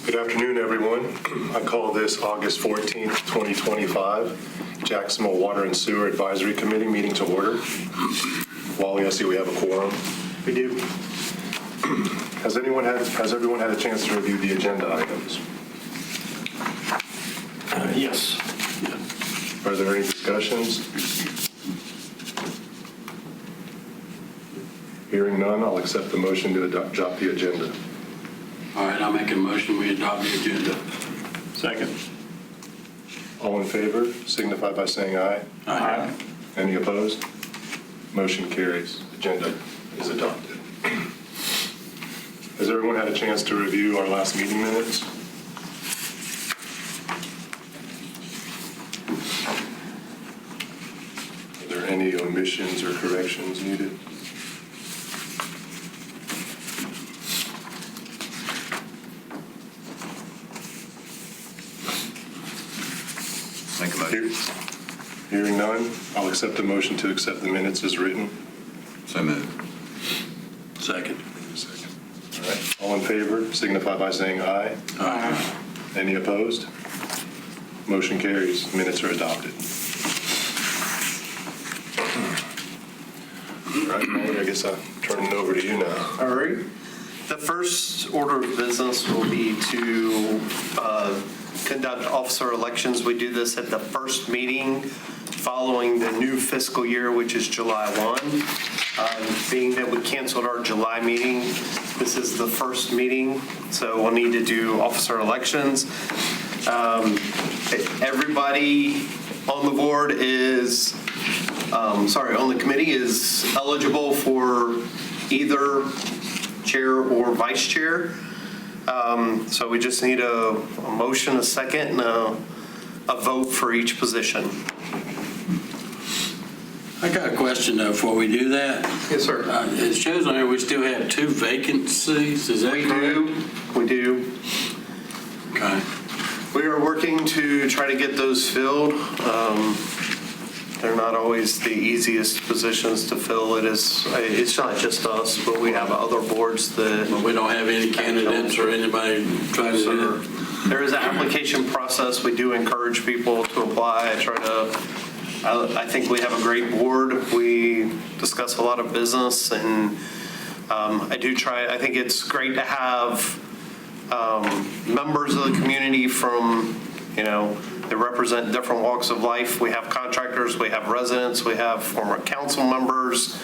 Good afternoon, everyone. I call this August 14th, 2025, Jacksonville Water and Sewer Advisory Committee meeting to order. Wally, I see we have a quorum. We do. Has everyone had a chance to review the agenda items? Yes. Are there any discussions? Hearing none, I'll accept the motion to adopt the agenda. All right, I'll make a motion, we adopt the agenda. Second. All in favor, signify by saying aye. Aye. Any opposed? Motion carries. Agenda is adopted. Has everyone had a chance to review our last meeting minutes? Are there any omissions or corrections needed? Make a motion. Hearing none, I'll accept the motion to accept the minutes as written. So moved. Second. All right, all in favor, signify by saying aye. Aye. Any opposed? Motion carries. Minutes are adopted. All right, Molly, I guess I'll turn it over to you now. All right. The first order of business will be to conduct officer elections. We do this at the first meeting following the new fiscal year, which is July 1. Being that we canceled our July meeting, this is the first meeting, so we'll need to do officer elections. Everybody on the board is, on the committee is eligible for either chair or vice chair. So we just need a motion, a second, and a vote for each position. I got a question though, before we do that. Yes, sir. It shows on here we still have 2 vacancies, is that correct? We do. Okay. We are working to try to get those filled. They're not always the easiest positions to fill. It's not just us, but we have other boards that. But we don't have any candidates or anybody trying to do it? There is an application process. We do encourage people to apply. I think we have a great board. We discuss a lot of business, and I think it's great to have members of the community from, they represent different walks of life. We have contractors, we have residents, we have former council members.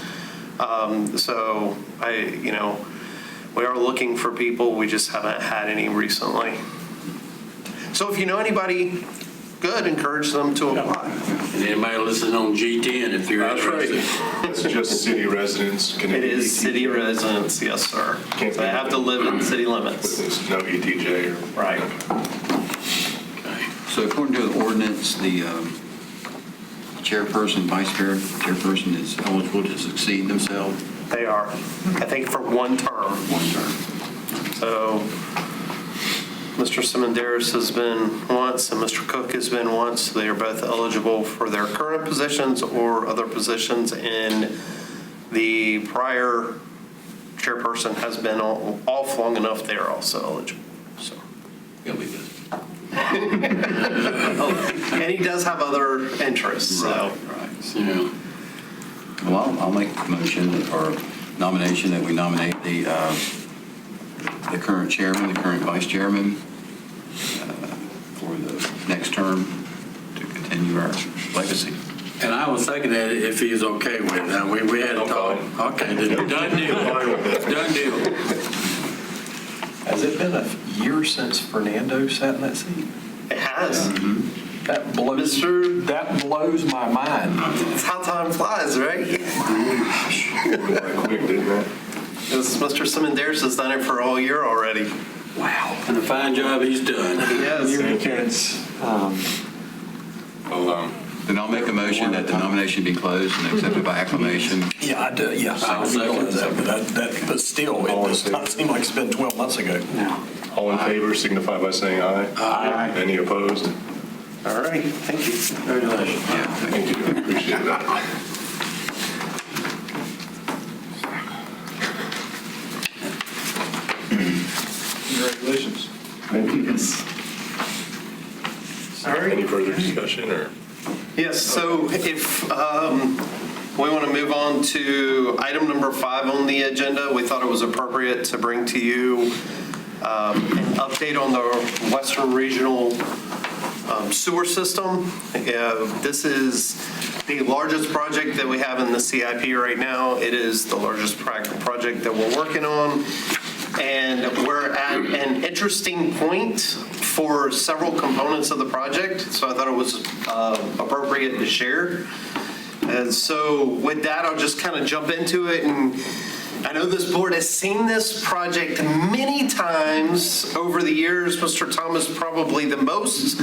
So we are looking for people. We just haven't had any recently. So if you know anybody good, encourage them to apply. And anybody listening on G10 if you're interested. It's just city residents. Can It be is city ETJ? residents, yes, sir. Can't They have to live in city limits. There's no ETJ or. Right. Okay. So according to the ordinance, the chairperson, chairperson is eligible to succeed themselves They are, I think, for one term. one term. So Mr. Simondaris has been once and Mr. Cook has been once. They are both eligible for their current positions or other positions. And the prior chairperson has been off long enough, they are also eligible. So. He'll be good. And he does have other interests, so. Right. Yeah. Well, I'll make a motion or nomination that we nominate the current chairman, the current vice chairman for the next term to continue our legacy. And I was thinking that if he's okay with it. We had a talk. Okay, then done deal. Done deal. Has it been a year since Fernando sat in that seat? It has. That blows, Mr. that blows my mind. That's how time flies, right? Quick, didn't that? Mr. Simondaris has done it for all year already. Wow. And a fine job he's done. Yes. Then I'll make a motion that the nomination be closed and accepted by acclamation. Yeah, I do, yeah. I'll second that. But still, it does not seem like it's been 12 months ago. All in favor, signify by saying aye. Aye. Any opposed? All right, thank you. Congratulations. Yeah, thank you. Thank you, I appreciate that. Congratulations. Thank you. Yes. All right. Any further discussion or? Yes, so if we want to move on to item number 5 on the agenda, we thought it was appropriate to bring to you an update on the Western Regional sewer system. This is the largest project that we have in the CIP right now. It is the largest project that we're working on. And we're at an interesting point for several components of the project, so I thought it was appropriate to share. And so with that, I'll just kind of jump into it. And I know this board has seen this project many times over the years. Mr. Thomas probably the most,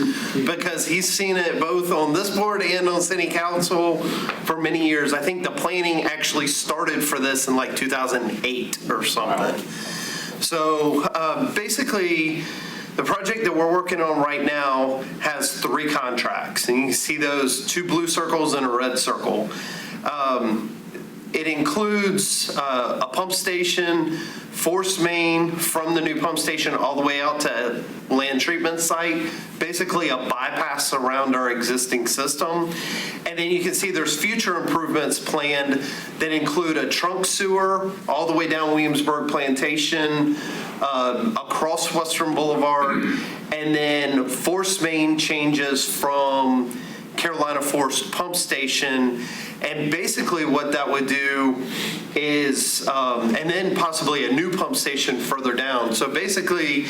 because he's seen it both on this board and on city council for many years. I think the planning actually started for this in like 2008 or something. So basically, the project that we're working on right now has 3 contracts, and you can see those 2 blue circles and a red circle. It includes a pump station, force main from the new pump station all the way out to land treatment site, basically a bypass around our existing system. And then you can see there's future improvements planned that include a trunk sewer all the way down Williamsburg Plantation, across Western Boulevard, and then force main changes from Carolina Force Pump Station. And basically what that would do is, and then possibly a new pump station further down. So basically,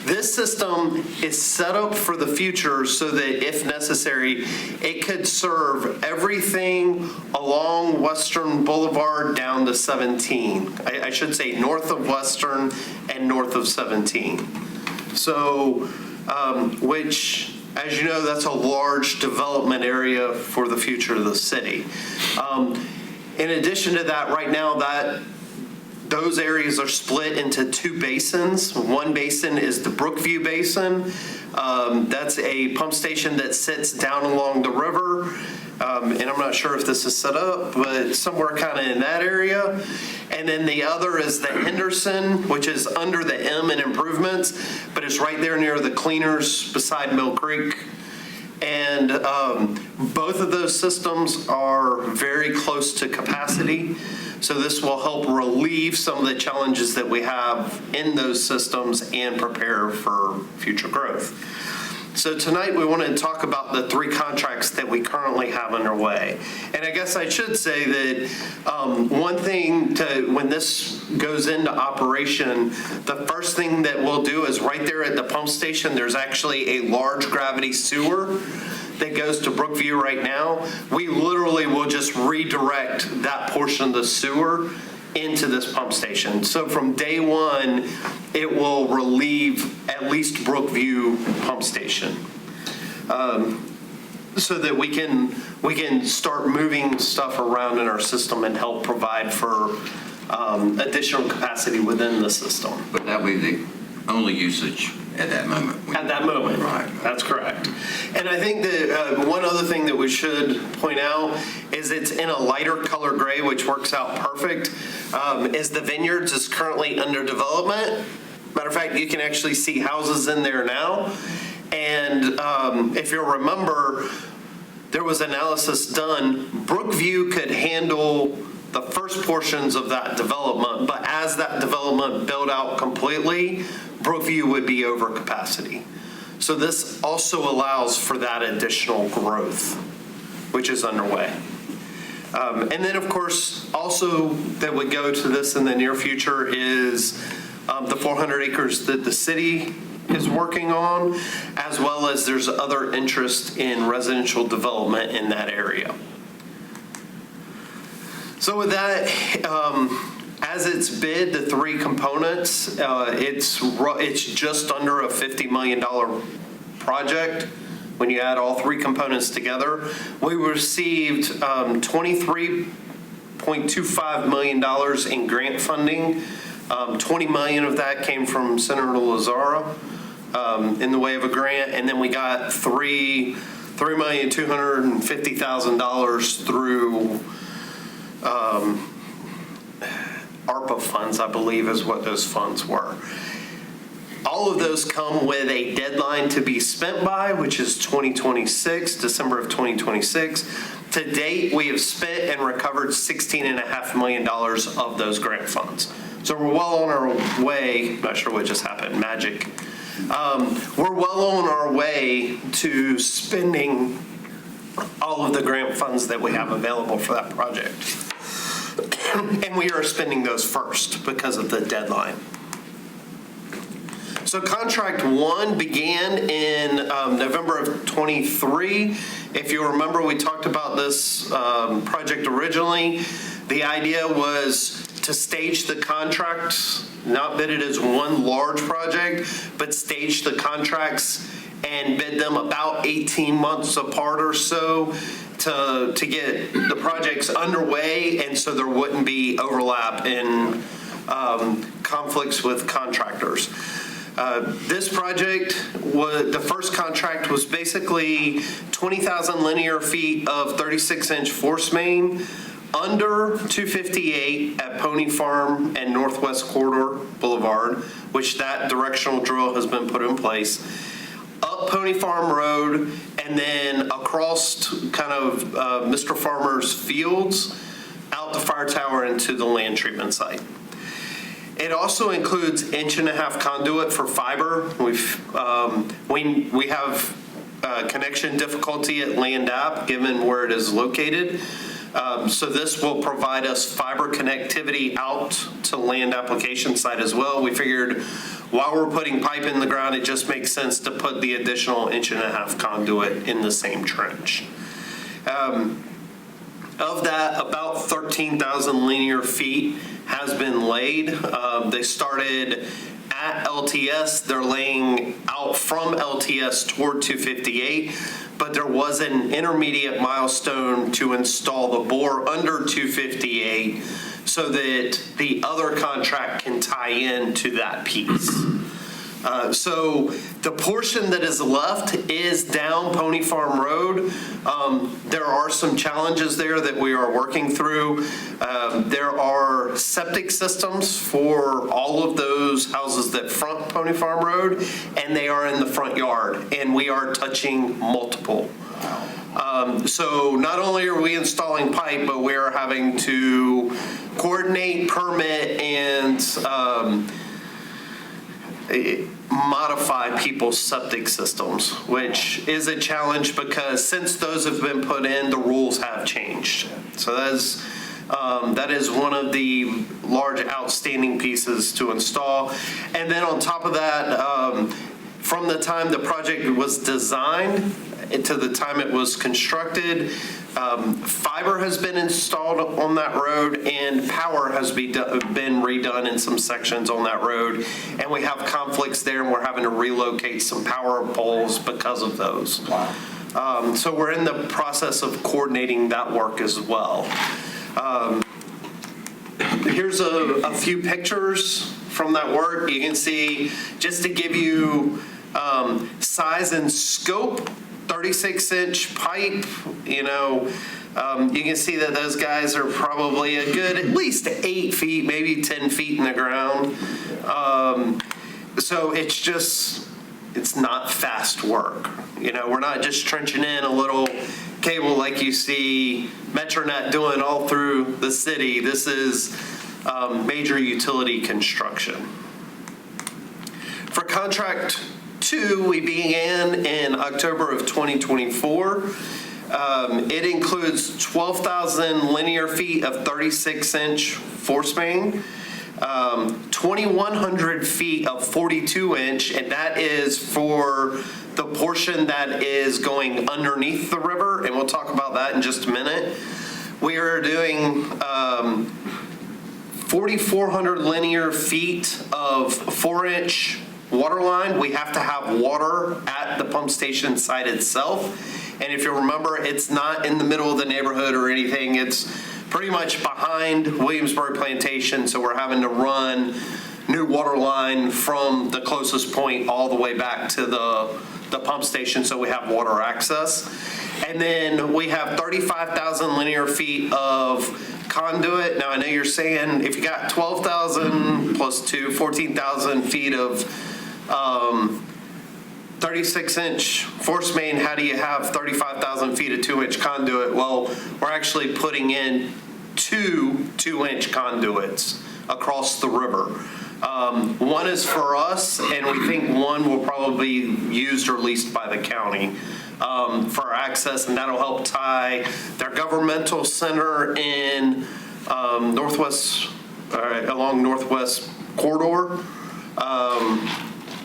this system is set up for the future so that if necessary, it could serve everything along Western Boulevard down to 17. I should say north of Western and north of 17. So, which, as you know, that's a large development area for the future of the city. In addition to that, right now, those areas are split into 2 basins. One basin is the Brookview Basin. That's a pump station that sits down along the river. And I'm not sure if this is set up, but somewhere kind of in that area. And then the other is the Henderson, which is under the M in improvements, but it's right there near the cleaners beside Mill Creek. And both of those systems are very close to capacity. So this will help relieve some of the challenges that we have in those systems and prepare for future growth. So tonight we want to talk about the 3 contracts that we currently have underway. And I guess I should say that one thing when this goes into operation, the first thing that we'll do is right there at the pump station, there's actually a large gravity sewer that goes to Brookview right now. We literally will just redirect that portion of the sewer into this pump station. So from day one, it will relieve at least Brookview Pump Station, so that we can start moving stuff around in our system and help provide for additional capacity within the system. But that would be the only usage at that moment. At that moment. Right. That's correct. And I think that one other thing that we should point out is it's in a lighter color gray, which works out perfect, is the Vineyards is currently under development. Matter of fact, you can actually see houses in there now. And if you'll remember, there was analysis done. Brookview could handle the first portions of that development, but as that development built out completely, Brookview would be over capacity. So this also allows for that additional growth, which is underway. And then, of course, also that would go to this in the near future is the 400 acres that the city is working on, as well as there's other interest in residential development in that area. So with that, as it's bid, the 3 components, it's just under a $50 million project. When you add all 3 components together, we received $23.25 million in grant funding. 20 million of that came from Senator Lazara in the way of a grant, and then we got $3,250,000 through ARPA funds, I believe is what those funds were. All of those come with a deadline to be spent by, which is 2026, December of 2026. To date, we have spent and recovered $16.5 million of those grant funds. So we're well on our way. Not sure what just happened, magic. We're well on our way to spending all of the grant funds that we have available for that project. And we are spending those first because of the deadline. So contract 1 began in November of 23. If you remember, we talked about this project originally. The idea was to stage the contracts, not bid it as one large project, but stage the contracts and bid them about 18 months apart or so to get the projects underway, and so there wouldn't be overlap in conflicts with contractors. This project, the first contract was basically 20,000 linear feet of 36-inch force main under 258 at Pony Farm and Northwest Corridor Boulevard, which that directional drill has been put in place, up Pony Farm Road, and then across kind of Mr. Farmer's fields, out the fire tower into the land treatment site. It also includes 1.5-inch conduit for fiber. We have connection difficulty at Land App, given where it is located. So this will provide us fiber connectivity out to land application site as well. We figured while we're putting pipe in the ground, it just makes sense to put the additional 1.5-inch conduit in the same trench. Of that, about 13,000 linear feet has been laid. They started at LTS. They're laying out from LTS toward 258, but there was an intermediate milestone to install the bore under 258 so that the other contract can tie in to that piece. So the portion that is left is down Pony Farm Road. There are some challenges there that we are working through. There are septic systems for all of those houses that front Pony Farm Road, and they are in the front yard, and we are touching multiple. So not only are we installing pipe, but we are having to coordinate, permit, and modify people's septic systems, which is a challenge because since those have been put in, the rules have changed. So that is one of the large outstanding pieces to install. And then on top of that, from the time the project was designed to the time it was constructed, fiber has been installed on that road and power has been redone in some sections on that road. And we have conflicts there, and we're having to relocate some power poles because of those. Wow. So we're in the process of coordinating that work as well. Here's a few pictures from that work. You can see, just to give you size and scope, 36-inch pipe, you can see that those guys are probably a good at least 8 feet, maybe 10 feet in the ground. So it's not fast work. We're not just trenching in a little cable like you see Metronet doing all through the city. This is major utility construction. For contract 2, we began in October of 2024. It includes 12,000 linear feet of 36-inch force main, 2,100 feet of 42-inch, and that is for the portion that is going underneath the river, and we'll talk about that in just a minute. We are doing 4,400 linear feet of 4-inch water line. We have to have water at the pump station site itself. And if you remember, it's not in the middle of the neighborhood or anything. It's pretty much behind Williamsburg Plantation. So we're having to run new water line from the closest point all the way back to the pump station so we have water access. And then we have 35,000 linear feet of conduit. Now I know you're saying if you got 12,000 plus 14,000 feet of 36-inch force main, how do you have 35,000 feet of 2-inch conduit? Well, we're actually putting in two 2-inch conduits across the river. One is for us, and we think one will probably be used or leased by the county for access, and that'll help tie their governmental center in along Northwest Corridor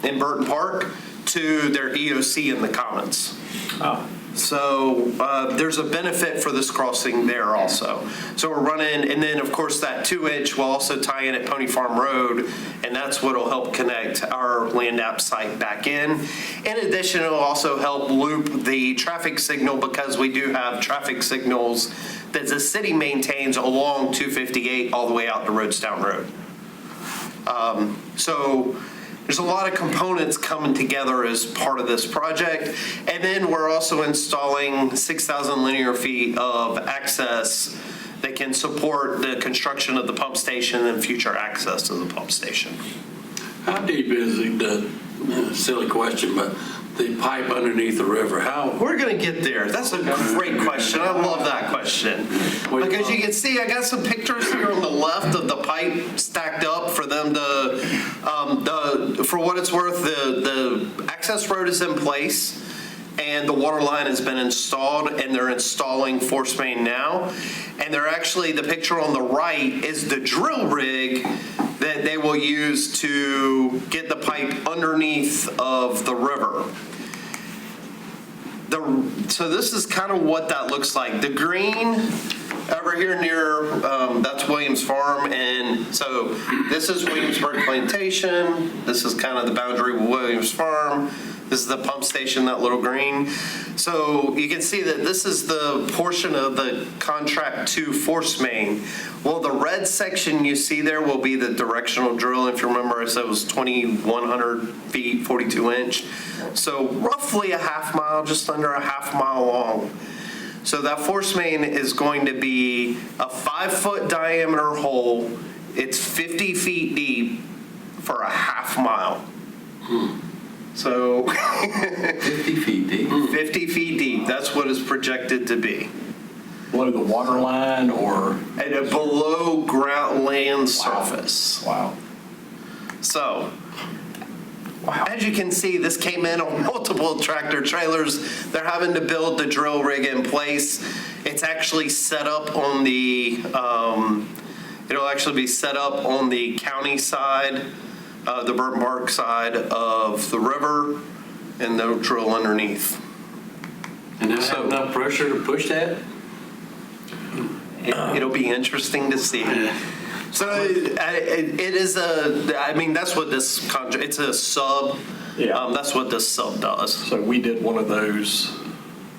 in Burton Park to their EOC in the Commons. So there's a benefit for this crossing there also. So we're running, and then of course that 2-inch will also tie in at Pony Farm Road, and that's what will help connect our land app site back in. In addition, it'll also help loop the traffic signal because we do have traffic signals that the city maintains along 258 all the way out to Roadstown Road. So there's a lot of components coming together as part of this project. And then we're also installing 6,000 linear feet of access that can support the construction of the pump station and future access to the pump station. How deep is the silly question, but the pipe underneath the river? How? We're going to get there. That's a great question. I love that question. Because you can see, I got some pictures here on the left of the pipe stacked up for them to, for what it's worth, the access road is in place and the water line has been installed, and they're installing force main now. And they're actually, the picture on the right is the drill rig that they will use to get the pipe underneath of the river. So this is kind of what that looks like. The green over here near, that's Williams Farm, and so this is Williamsburg Plantation. This is kind of the boundary with Williams Farm. This is the pump station, that little green. So you can see that this is the portion of the contract 2 force main. Well, the red section you see there will be the directional drill. If you remember, I said it was 2,100 feet, 42-inch. So roughly a half mile, just under a half mile long. So that force main is going to be a 5-foot diameter hole. It's 50 feet deep for a half mile. So 50 feet deep. 50 feet deep, that's what it's projected to be. Below the water line or? At a below ground land surface. Wow. So, as you can see, this came in on multiple tractor trailers. They're having to build the drill rig in place. It's actually set up on the, it'll actually be set up on the county side, the Burton Park side of the river, and they'll drill underneath. And does it have enough pressure to push that? It'll be interesting to see. So it is I mean, that's what this contract, it's a sub. Yeah. That's what this sub does. So we did one of those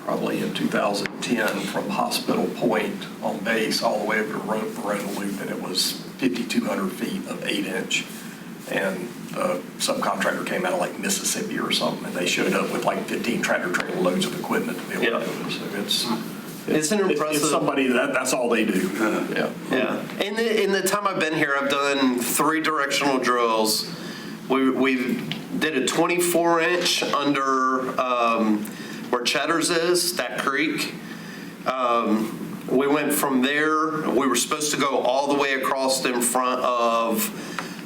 probably in 2010 from Hospital Point on base all the way over to Verona Loop, and it was 5,200 feet of 8-inch. And the subcontractor came out of like Mississippi or something, and they showed up with like 15 tractor trailer loads of equipment to be able to do it. So It's an impressive. It's somebody that's all they do. Yeah. In the time I've been here, I've done 3 directional drills. We did a 24-inch under where Cheddar's is, that creek. We went from there. We were supposed to go all the way across in front of,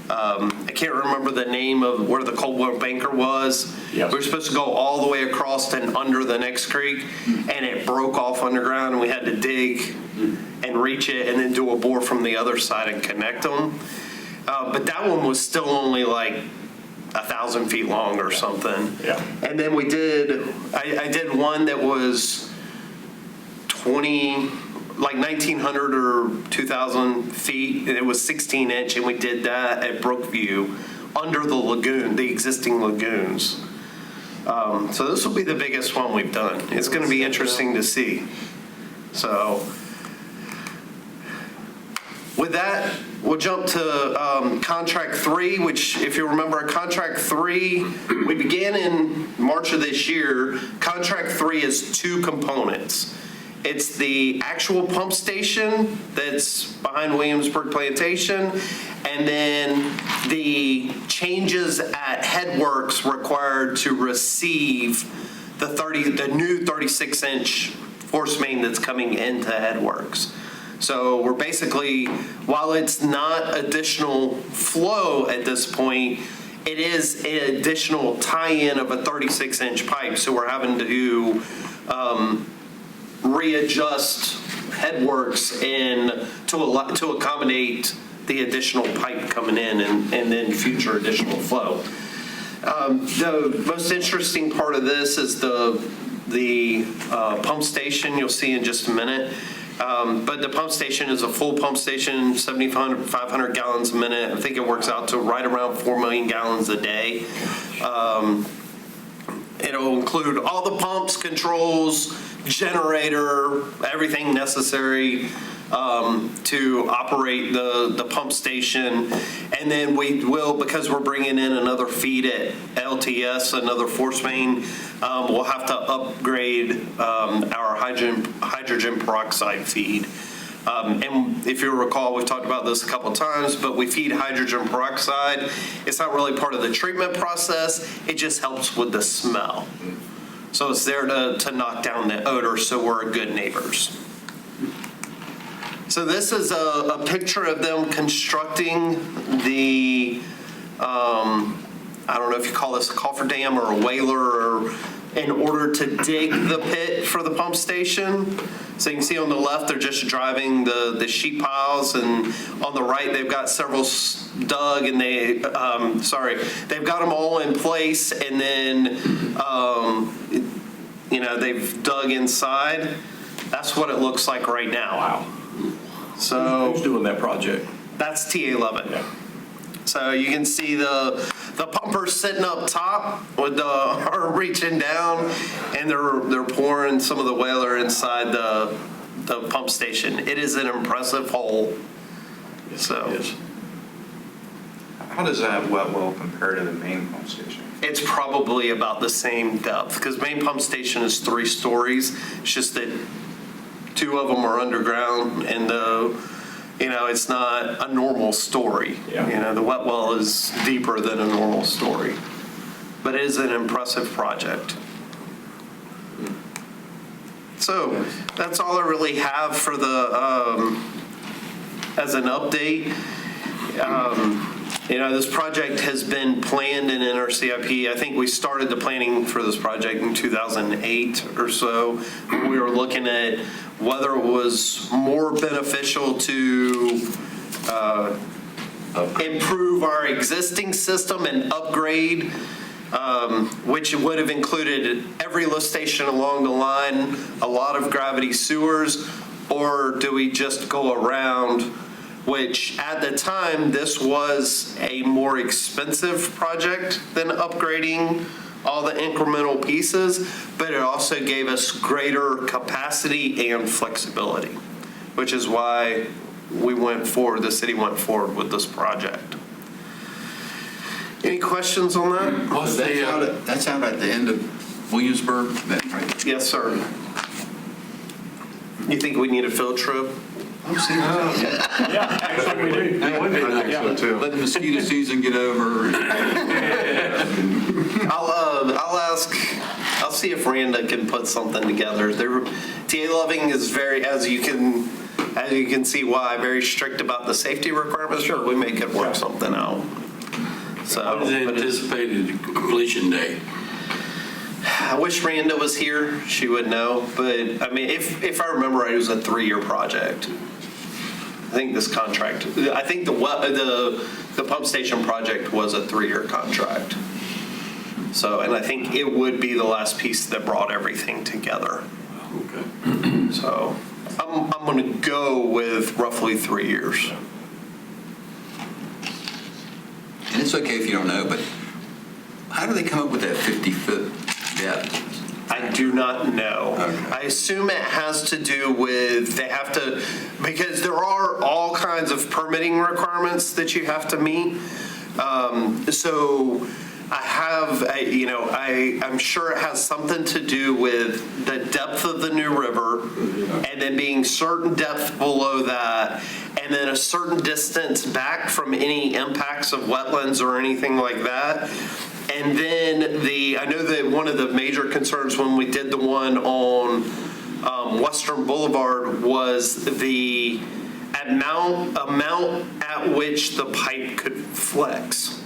I can't remember the name of where the Coldwell Banker was. Yes. We were supposed to go all the way across and under the next creek, and it broke off underground, and we had to dig and reach it and then do a bore from the other side and connect them. But that one was still only like 1,000 feet long or something. Yeah. And then we did, I did one that was 1,900 or 2,000 feet, and it was 16-inch, and we did that at Brookview under the lagoon, the existing lagoons. So this will be the biggest one we've done. It's going to be interesting to see. So with that, we'll jump to contract 3, which, if you remember, contract 3, we began in March of this year. Contract 3 is 2 components. It's the actual pump station that's behind Williamsburg Plantation, and then the changes at Headworks required to receive the new 36-inch force main that's coming into Headworks. So we're basically, while it's not additional flow at this point, it is an additional tie-in of a 36-inch pipe. So we're having to readjust Headworks to accommodate the additional pipe coming in and then future additional flow. The most interesting part of this is the pump station you'll see in just a minute. But the pump station is a full pump station, 7,500 gallons a minute. I think it works out to right around 4 million gallons a day. It'll include all the pumps, controls, generator, everything necessary to operate the pump station. And then we will, because we're bringing in another feed at LTS, another force main, we'll have to upgrade our hydrogen peroxide feed. And if you recall, we've talked about this a couple of times, but we feed hydrogen peroxide. It's not really part of the treatment process. It just helps with the smell. So it's there to knock down the odor, so we're good neighbors. So this is a picture of them constructing the, I don't know if you call this a cofferdam or a whaler, in order to dig the pit for the pump station. So you can see on the left, they're just driving the sheet piles, and on the right, they've got several dug, and they've got them all in place, and then, they've dug inside. That's what it looks like right now. Wow. So Who's doing that project? that's TA11. Yeah. So you can see the pumper sitting up top with the arm reaching down, and they're pouring some of the whaler inside the pump station. It is an impressive hole. So Yes. How does that wet well compare to the main pump station? it's probably about the same depth, because main pump station is 3 stories. It's just that 2 of them are underground, and it's not a normal story. Yeah. The wet well is deeper than a normal story, but it is an impressive project. So that's all I really have for as an update. This project has been planned in NRCIP. I think we started the planning for this project in 2008 or so. We were looking at whether it was more beneficial to improve our existing system and upgrade, which would have included every lift station along the line, a lot of gravity sewers, or do we just go around, which at the time, this was a more expensive project than upgrading all the incremental pieces, but it also gave us greater capacity and flexibility, which is why the city went forward with this project. Any questions on that? What's the, That's out at the end of Williamsburg, that right? Yes, sir. You think we need a field trip? Yeah, actually we do. that would be I think nice. so too. Let the mosquito season get over. I'll see if Randa can put something together. TA Loving is very, as you can see why, very strict about the safety requirements. Sure, we make it work something out. So, What is the anticipated completion date? I wish Randa was here. She would know. But I mean, if I remember right, it was a 3-year project. I think this contract. I think the pump station project was a 3-year contract. So, and I think it would be the last piece that brought everything together. Okay. So, I'm going to go with roughly 3 years. And it's okay if you don't know, but how do they come up with that 50-foot depth? I do not know. Okay. I assume it has to do with, they have to, because there are all kinds of permitting requirements that you have to meet. So I'm sure it has something to do with the depth of the new river, and then being certain depth below that, and then a certain distance back from any impacts of wetlands or anything like that. And then I know that one of the major concerns when we did the one on Western Boulevard was the amount at which the pipe could flex.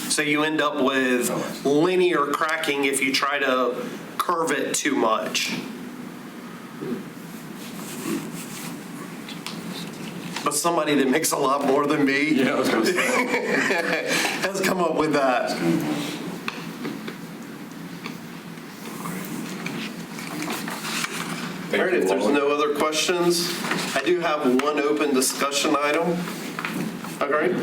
So you end up with linear cracking if you try to curve it too much. But somebody that makes a lot more than me has come up with that. All right, if there's no other questions, I do have one open discussion item. All right.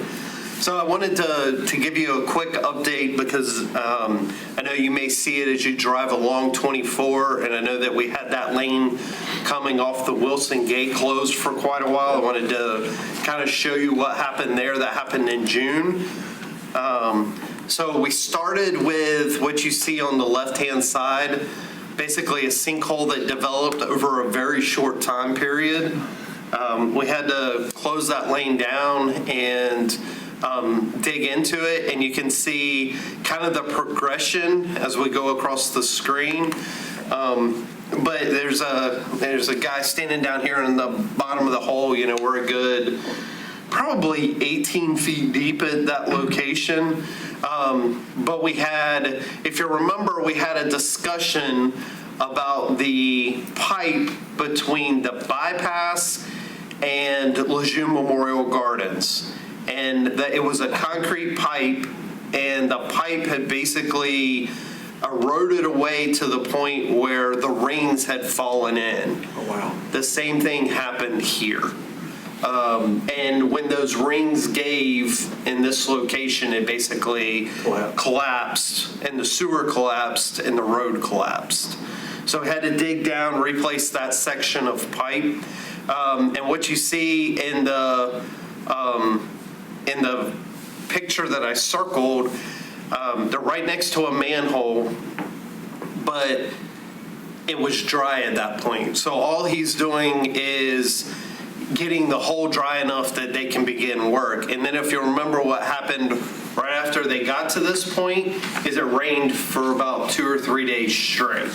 So I wanted to give you a quick update because I know you may see it as you drive along 24, and I know that we had that lane coming off the Wilson Gate closed for quite a while. I wanted to kind of show you what happened there. That happened in June. So we started with what you see on the left-hand side, basically a sinkhole that developed over a very short time period. We had to close that lane down and dig into it, and you can see kind of the progression as we go across the screen. But there's a guy standing down here in the bottom of the hole. You know, we're a good probably 18 feet deep at that location. But we had, if you remember, we had a discussion about the pipe between the bypass and Lejeune Memorial Gardens. And that it was a concrete pipe, and the pipe had basically eroded away to the point where the rings had fallen in. Oh, wow. The same thing happened here. And when those rings gave in this location, it basically collapsed, and the sewer collapsed, and the road collapsed. So we had to dig down, replace that section of pipe. And what you see in the picture that I circled, they're right next to a manhole, but it was dry at that point. So all he's doing is getting the hole dry enough that they can begin work. And then if you remember what happened right after they got to this point, is it rained for about 2 or 3 days straight.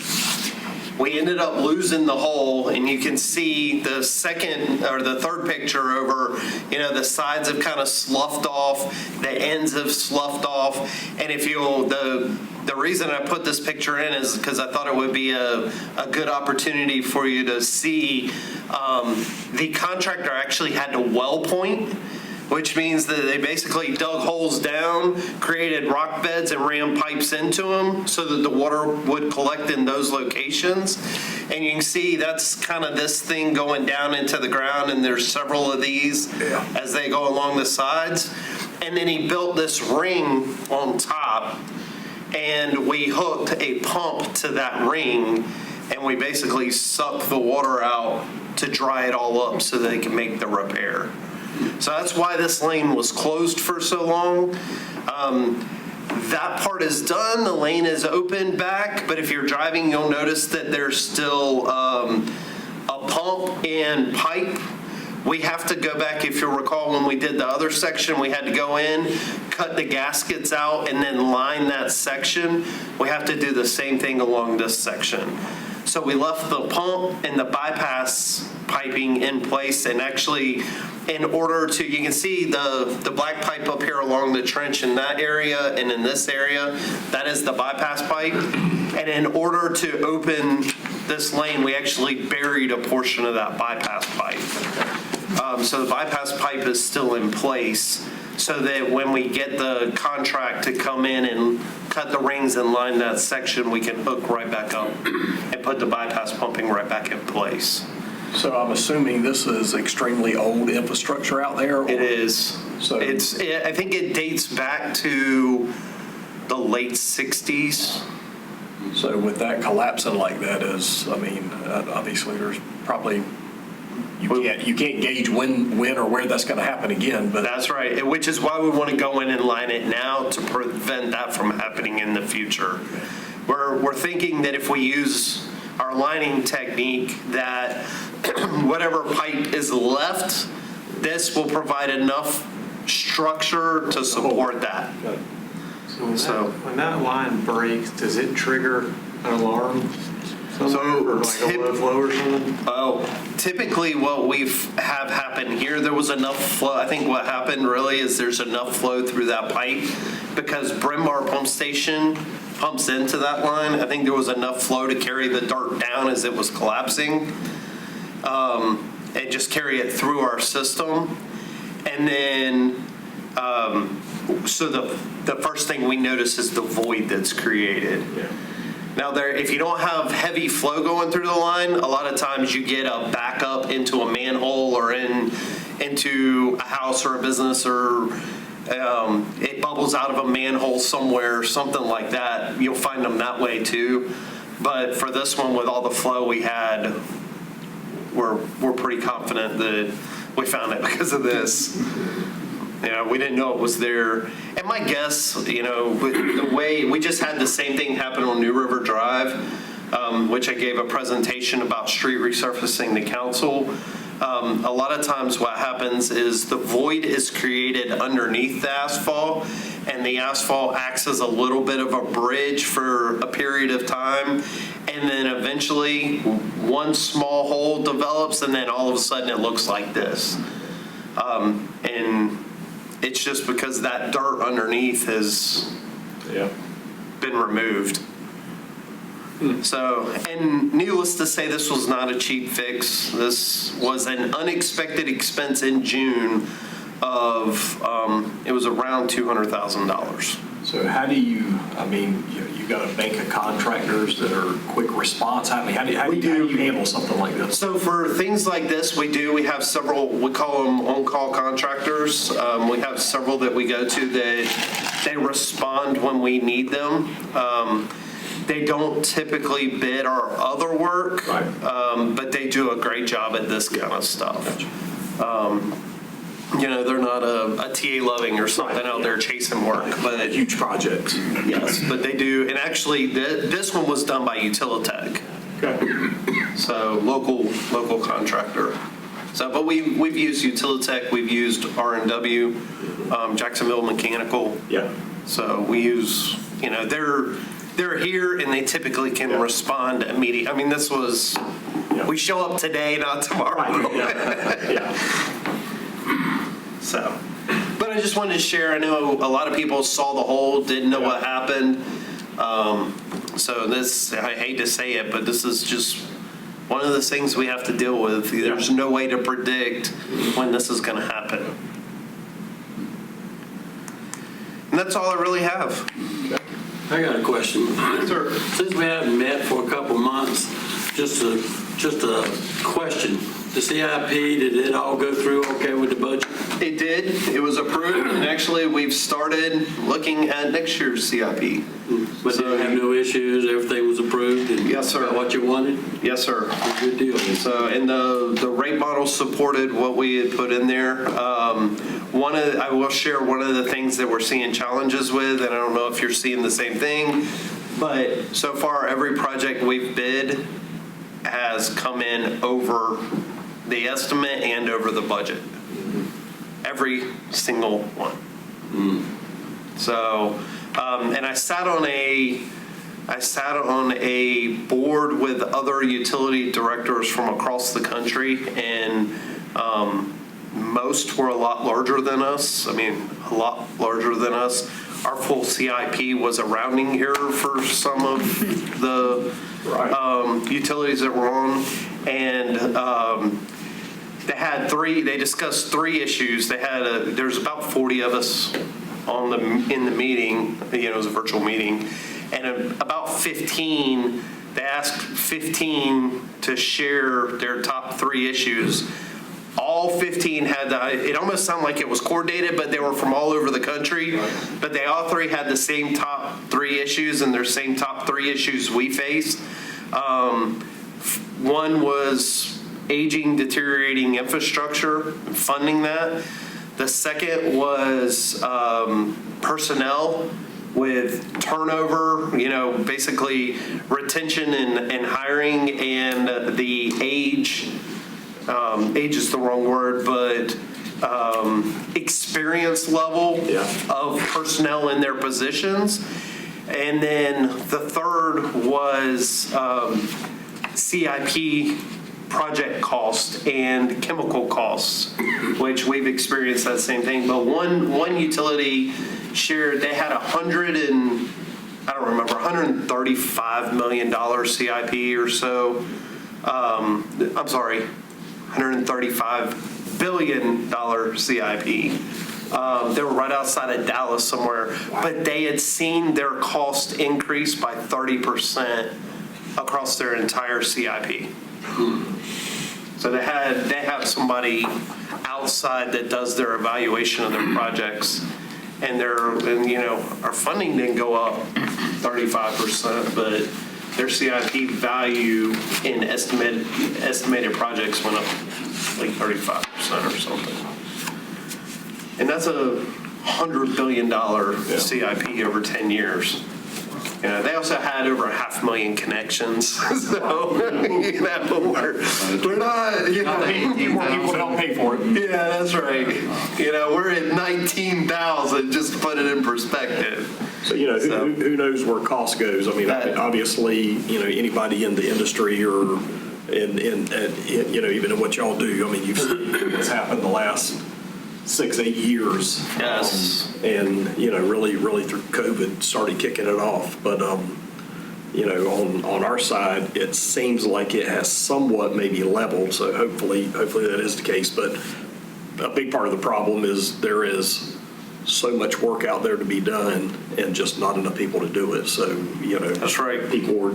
We ended up losing the hole, and you can see the second or the third picture over, you know, the sides have kind of sloughed off, the ends have sloughed off. And if you'll, the reason I put this picture in is because I thought it would be a good opportunity for you to see the contractor actually had to well point, which means that they basically dug holes down, created rock beds, and ran pipes into them so that the water would collect in those locations. And you can see that's kind of this thing going down into the ground, and there's several of these as they go along the sides. And then he built this ring on top, and we hooked a pump to that ring, and we basically sucked the water out to dry it all up so that they can make the repair. So that's why this lane was closed for so long. That part is done. The lane is open back, but if you're driving, you'll notice that there's still a pump and pipe. We have to go back, if you'll recall, when we did the other section, we had to go in, cut the gaskets out, and then line that section. We have to do the same thing along this section. So we left the pump and the bypass piping in place, and actually in order to, you can see the black pipe up here along the trench in that area and in this area, that is the bypass pipe. And in order to open this lane, we actually buried a portion of that bypass pipe. So the bypass pipe is still in place so that when we get the contract to come in and cut the rings and line that section, we can hook right back up and put the bypass pumping right back in place. So I'm assuming this is extremely old infrastructure out there? It is. So I think it dates back to the late 60s. So with that collapsing like that is, I mean, obviously there's probably You can't gauge when or where that's going to happen again, but That's right, which is why we want to go in and line it now to prevent that from happening in the future. We're thinking that if we use our lining technique, that whatever pipe is left, this will provide enough structure to support that. So- when that line breaks, does it trigger an alarm somewhere, or like a low flow or something? Oh, typically what have happened here, there was enough flow. I think what happened really is there's enough flow through that pipe because Bryn Mawr Pump Station pumps into that line. I think there was enough flow to carry the dirt down as it was collapsing, and just carry it through our system. And then, so the first thing we notice is the void that's created. Now, if you don't have heavy flow going through the line, a lot of times you get a backup into a manhole or into a house or a business, or it bubbles out of a manhole somewhere, something like that. You'll find them that way too. But for this one, with all the flow we had, we're pretty confident that we found it because of this. We didn't know it was there. And my guess, the way we just had the same thing happen on New River Drive, which I gave a presentation about street resurfacing to council. A lot of times what happens is the void is created underneath the asphalt, and the asphalt acts as a little bit of a bridge for a period of time. And then eventually one small hole develops, and then all of a sudden it looks like this. And it's just because that dirt underneath has been removed. So, and needless to say, this was not a cheap fix. This was an unexpected expense in June of, it was around $200,000. so how do you got a bank of contractors that are quick response? How do you handle something like this? So for things like this, we have several, we call them on-call contractors. We have several that we go to that they respond when we need them. They don't typically bid our other work, but they do a great job at this kind of stuff. They're not a TA Loving or something out there chasing work, but Huge projects. yes, but they do. And actually, this one was done by Utilitech, so local contractor. So, but we've used Utilitech, we've used R&W, Jacksonville Mechanical. Yeah. So we use, they're here and they typically can respond immediately. I mean, this was, we show up today, not tomorrow. So, but I just wanted to share, I know a lot of people saw the hole, didn't know what happened. So this, I hate to say it, but this is just one of the things we have to deal with. There's no way to predict when this is going to happen. And that's all I really have. I got a question. Sir. Since we haven't met for a couple months, just a question. The CIP, did it all go through okay with the budget? It did. It was approved. And actually, we've started looking at next year's CIP. But So- didn't have no issues, everything was approved? And Yes, sir. got what you wanted? Yes, sir. Good deal. So, and the rate model supported what we had put in there. I will share one of the things that we're seeing challenges with, and I don't know if you're seeing the same thing, but so far every project we've bid has come in over the estimate and over the budget. Every single one. So, and I sat on a board with other utility directors from across the country, and most were a lot larger than us. I mean, a lot larger than us. Our full CIP was a rounding error for some of the utilities that were on, and they discussed three issues. There's about 40 of us in the meeting. It was a virtual meeting, and about 15. They asked 15 to share their top three issues. All 15 had it almost sounded like it was coordinated, but they were from all over the country. But they all three had the same top three issues, and their same top three issues we faced. One was aging, deteriorating infrastructure, funding that. The second was personnel with turnover, basically retention and hiring, and the age is the wrong word, but experience level of personnel in their positions. And then the third was CIP project cost and chemical costs, which we've experienced that same thing. But one utility shared, they had $135 million CIP or so. I'm sorry, $135 billion CIP. They were right outside of Dallas somewhere, but they had seen their cost increase by 30% across their entire CIP. So they have somebody outside that does their evaluation of their projects, and our funding didn't go up 35%, but their CIP value in estimated projects went up like 35% or something. And that's a $100 billion CIP over 10 years. They also had over 500,000 connections, so we're not. More people to help pay for it. Yeah, that's right. We're at 19,000, just to put it in perspective. So, who knows where cost goes? I mean, obviously, anybody in the industry or even in what y'all do, I mean, you've seen what's happened the last 6-8 years. Yes. And, really through COVID started kicking it off. But, on our side, it seems like it has somewhat maybe leveled. So hopefully that is the case. But a big part of the problem is there is so much work out there to be done and just not enough people to do it. So, That's right. People are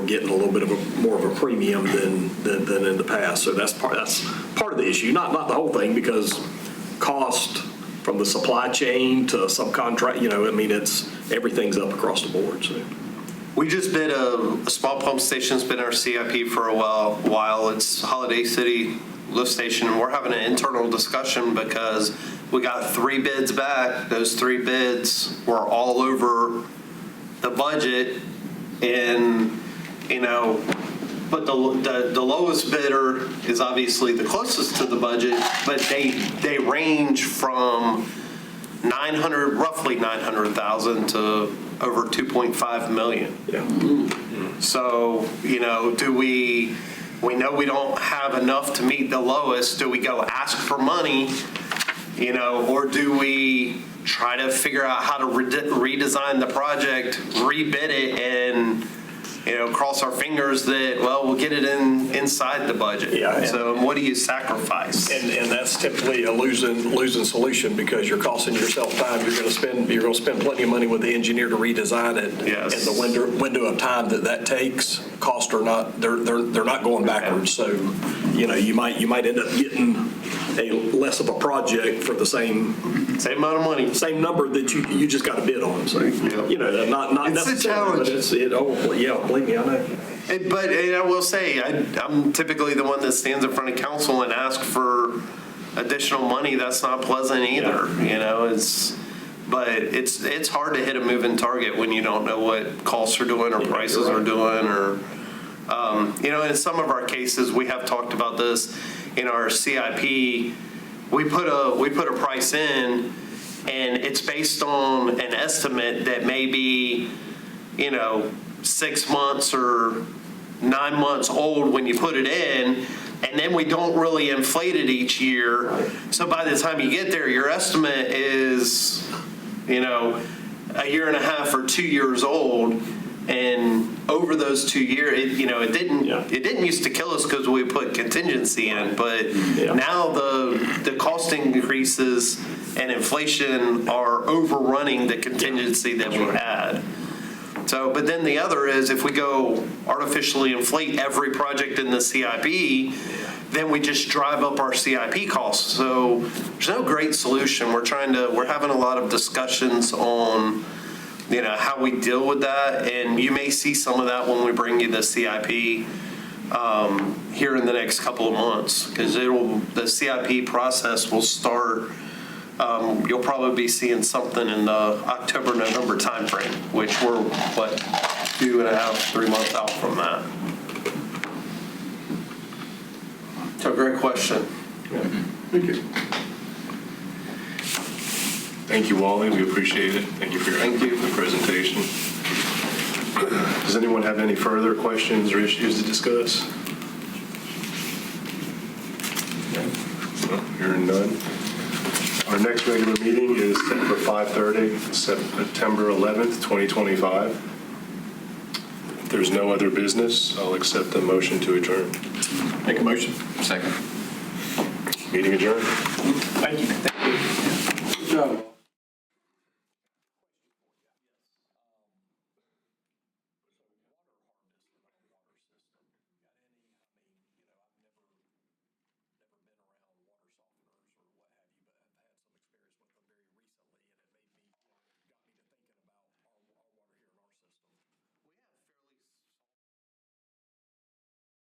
getting a little bit of more of a premium than in the past. So that's part of the issue. Not the whole thing, because cost from the supply chain to subcontract, everything's up across the board. So We just bid a small pump station's been our CIP for a while. It's Holiday City lift station, and we're having an internal discussion because we got 3 bids back. Those 3 bids were all over the budget, and but the lowest bidder is obviously the closest to the budget, but they range from roughly 900,000 to over 2.5 million. yeah. So, do we know we don't have enough to meet the lowest? Do we go ask for money, or do we try to figure out how to redesign the project, rebid it, and cross our fingers that, we'll get it inside the budget. Yeah. So what do you sacrifice? And that's typically a losing solution, because you're costing yourself time. You're going to spend plenty of money with the engineer to redesign it. Yes. And the window of time that takes, cost or not, they're not going backwards. So, you might end up getting less of a project for the same amount of money. Same number that you just got to bid on. So, not It's a necessarily, challenge. but believe me, I know. But I will say, I'm typically the one that stands in front of council and asks for additional money. That's not pleasant either. But it's hard to hit a moving target when you don't know what costs are doing or prices are doing, or in some of our cases, we have talked about this in our CIP. We put a price in, and it's based on an estimate that may be 6 months or 9 months old when you put it in, and then we don't really inflate it each year. So by the time you get there, your estimate is, a year and a half or 2 years old. And over those 2 years, it didn't used to kill us because we put contingency in, but now the cost increases and inflation are overrunning the contingency that we had. So, but then the other is, if we go artificially inflate every project in the CIP, then we just drive up our CIP costs. So there's no great solution. We're having a lot of discussions on how we deal with that, and you may see some of that when we bring you the CIP. here in the next couple of months, because the CIP process will start. You'll probably be seeing something in the October, November timeframe, which we're, 2.5, 3 months out from that. So great question. Thank you. Thank you, Wally. We appreciate it. Thank you for the presentation. Does anyone have any further questions or issues to discuss? No, hearing none. Our next regular meeting is set for 5:30, September 11th, 2025. If there's no other business, I'll accept the motion to adjourn. Make a motion. Second. Meeting adjourned. Thank you. Good job.